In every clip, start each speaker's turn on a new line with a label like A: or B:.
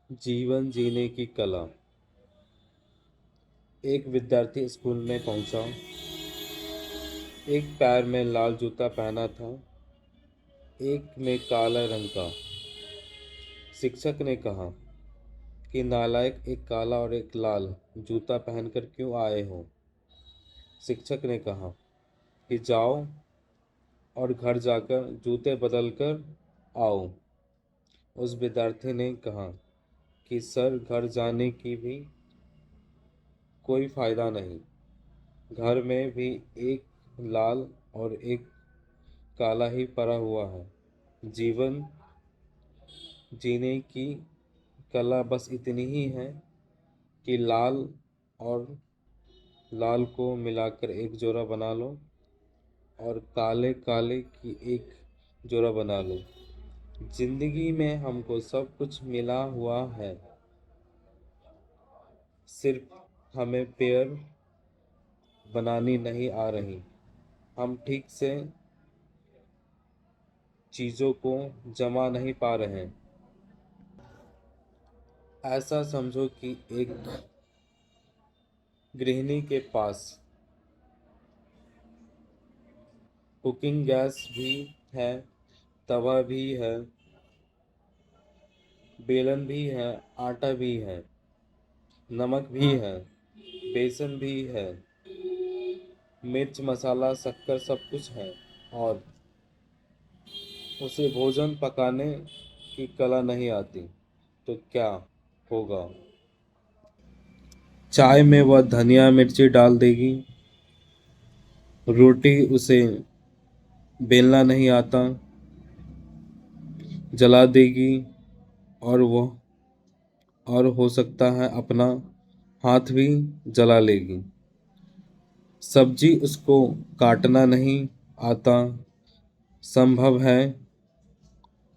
A: जीवन जीने की कला। एक विद्यार्थी स्कूल में पहुंचा। एक पैर में लाल जूता पहना था, एक में काला रंग का। शिक्षक ने कहा कि नालायक, एक काला और एक लाल जूता पहनकर क्यों आए हो। शिक्षक ने कहा कि जाओ और घर जाकर जूते बदल कर आओ। उस विद्यार्थी ने कहा कि सर, घर जाने की भी कोई फायदा नहीं। घर में भी एक लाल और एक काला ही पड़ा हुआ है। जीवन जीने की कला बस इतनी ही है कि लाल और लाल को मिलाकर एक जोड़ा बना लो और काले काले की एक जोड़ा बना लो। जिंदगी में हमको सब कुछ मिला हुआ है, सिर्फ हमें पेयर बनानी नहीं आ रही। हम ठीक से चीज़ों को जमा नहीं पा रहे हैं। ऐसा समझो कि एक गृहिणी के पास कुकिंग गैस भी है, तवा भी है, बेलन भी है, आटा भी है, नमक भी है, बेसन भी है, मिर्च मसाला शक्कर सब कुछ है, और उसे भोजन पकाने की कला नहीं आती, तो क्या होगा। चाय में वह धनिया मिर्ची डाल देगी, रोटी उसे बेलना नहीं आता, जला देगी, और हो सकता है अपना हाथ भी जला लेगी। सब्जी उसको काटना नहीं आता। संभव है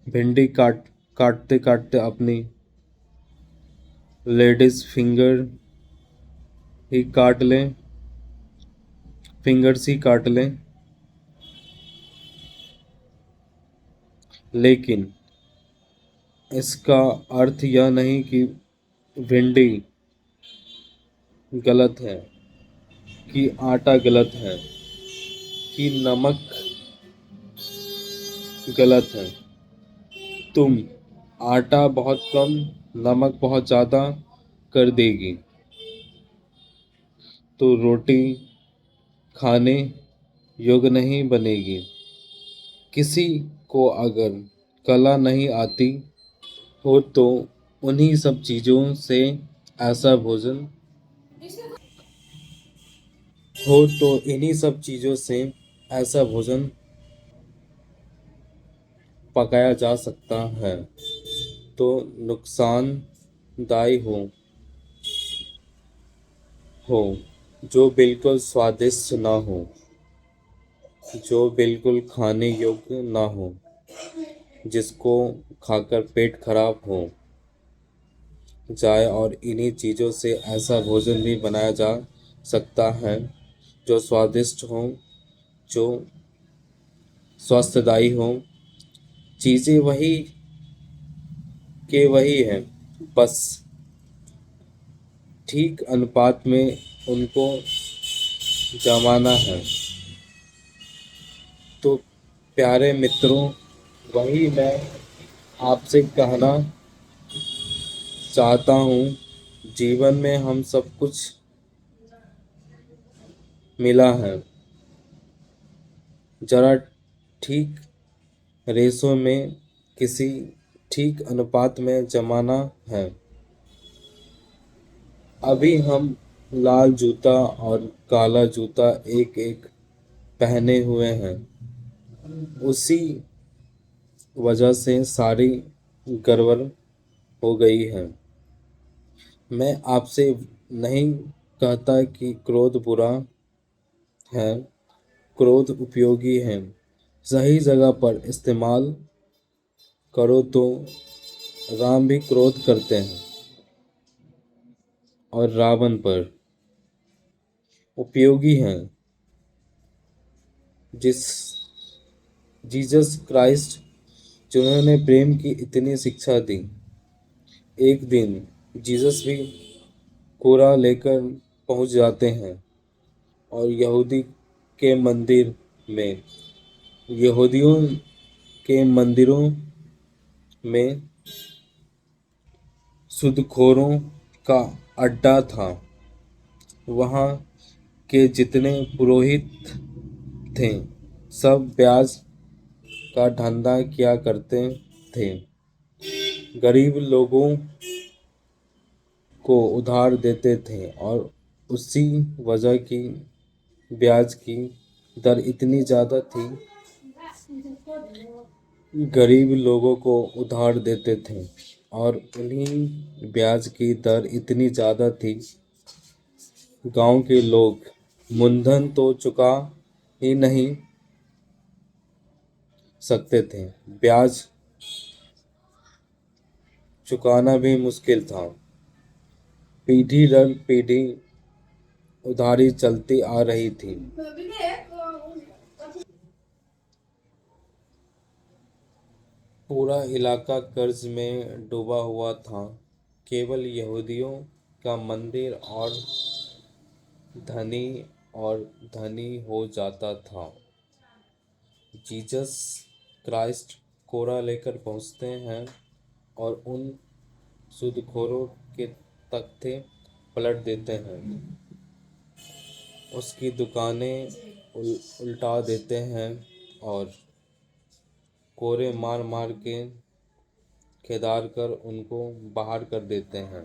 A: भिंडी काटते काटते अपनी लेडीज ही काट लें फिंगर्स ही काट लें। लेकिन इसका अर्थ यह नहीं कि भिंडी गलत है, कि आटा गलत है, कि नमक गलत है। तुम आटा बहुत कम, नमक बहुत ज़्यादा कर देगी तो रोटी खाने योग्य नहीं बनेगी। किसी को अगर कला नहीं आती हो तो उन्हीं सब चीज़ों से ऐसा भोजन हो तो इन्हीं सब चीज़ों से ऐसा भोजन पकाया जा सकता है, तो नुकसानदायी हो जो बिल्कुल स्वादिष्ट ना हो, जो बिल्कुल खाने योग्य ना हो, जिसको खाकर पेट खराब हो जाए। और इन्हीं चीज़ों से ऐसा भोजन भी बनाया जा सकता है जो स्वादिष्ट हो, जो स्वस्थदायी हो। चीज़ें वही के वही हैं, बस ठीक अनुपात में उनको जमाना है। तो प्यारे मित्रों, वही मैं आपसे कहना चाहता हूँ। जीवन में हम सब कुछ मिला है, जरा ठीक रेशो में, किसी ठीक अनुपात में जमाना है। अभी हम लाल जूता और काला जूता एक एक पहने हुए हैं, उसी वजह से सारी गड़बड़ हो गई है। मैं आपसे नहीं कहता कि क्रोध बुरा है, क्रोध उपयोगी है। सही जगह पर इस्तेमाल करो तो राम भी क्रोध करते हैं और रावण पर उपयोगी हैं। जिस जीसस क्राइस्ट, जिन्होंने प्रेम की इतनी शिक्षा दी, एक दिन जीसस भी कोरा लेकर पहुंच जाते हैं और के मंदिर में यहूदियों के मंदिरों में सूदखोरों का अड्डा था। वहाँ के जितने पुरोहित थे सब ब्याज का धंधा किया करते थे। गरीब लोगों को उधार देते थे और उसी वजह की ब्याज की दर इतनी ज़्यादा थी। गरीब लोगों को उधार देते थे और उन्हीं ब्याज की दर इतनी ज़्यादा थी। गांव के लोग मूलधन तो चुका ही नहीं सकते थे, ब्याज चुकाना भी मुश्किल था। पीढ़ी दर पीढ़ी उधारी चलती आ रही थी। पूरा इलाका कर्ज में डूबा हुआ था। केवल यहूदियों का मंदिर धनी और धनी हो जाता था। जीसस क्राइस्ट कोरा लेकर पहुंचते हैं और उन सूदखोरों के तख्ते पलट देते हैं। उसकी दुकानें उल्टा देते हैं और कोरे मार मार के खेदार कर उनको बाहर कर देते हैं।